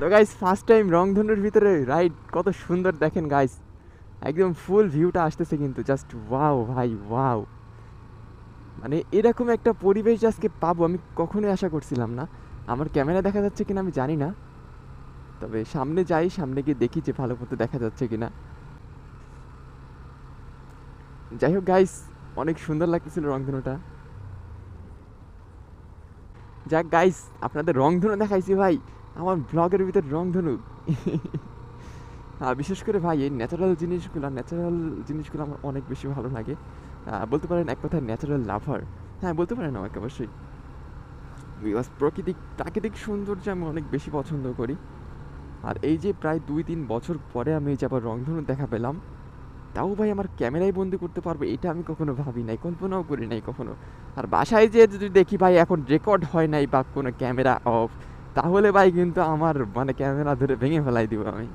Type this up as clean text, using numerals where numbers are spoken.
তো guys first time রংধনুর ভিতরে ride, কত সুন্দর দেখেন গাইস, একদম ফুল ভিউটা আসতেছে কিন্তু জাস্ট ওয়াও ভাই ওয়াও। মানে এরকম একটা পরিবেশ আজকে পাবো আমি কখনোই আশা করছিলাম না। আমার ক্যামেরা দেখা যাচ্ছে কিনা আমি জানি না, তবে সামনে যাই, সামনে গিয়ে দেখি যে ভালো মতো দেখা যাচ্ছে কিনা। যাই হোক গাইস, অনেক সুন্দর লাগতেছিল রংধনুটা। যাক গাইস, আপনাদের রংধনু দেখাইছি ভাই, আমার ব্লগের ভিতর রংধনু। বিশেষ করে ভাই এই ন্যাচারাল জিনিসগুলো আমার অনেক বেশি ভালো লাগে। বলতে পারেন এক কথায় ন্যাচারাল লাভার। হ্যাঁ, বলতে পারেন আমাকে অবশ্যই। বিকজ প্রাকৃতিক সৌন্দর্য আমি অনেক বেশি পছন্দ করি। আর এই যে প্রায় 2-3 বছর পরে আমি এই যে আবার রংধনু দেখা পেলাম, তাও ভাই আমার ক্যামেরায় বন্দি করতে পারবো এটা আমি কখনো ভাবি নাই, কল্পনাও করি নাই কখনো। আর বাসায় যেয়ে যদি দেখি ভাই এখন রেকর্ড হয় নাই বা কোনো ক্যামেরা অফ, তাহলে ভাই কিন্তু আমার মানে ক্যামেরা ধরে ভেঙে ফেলাই দিব আমি।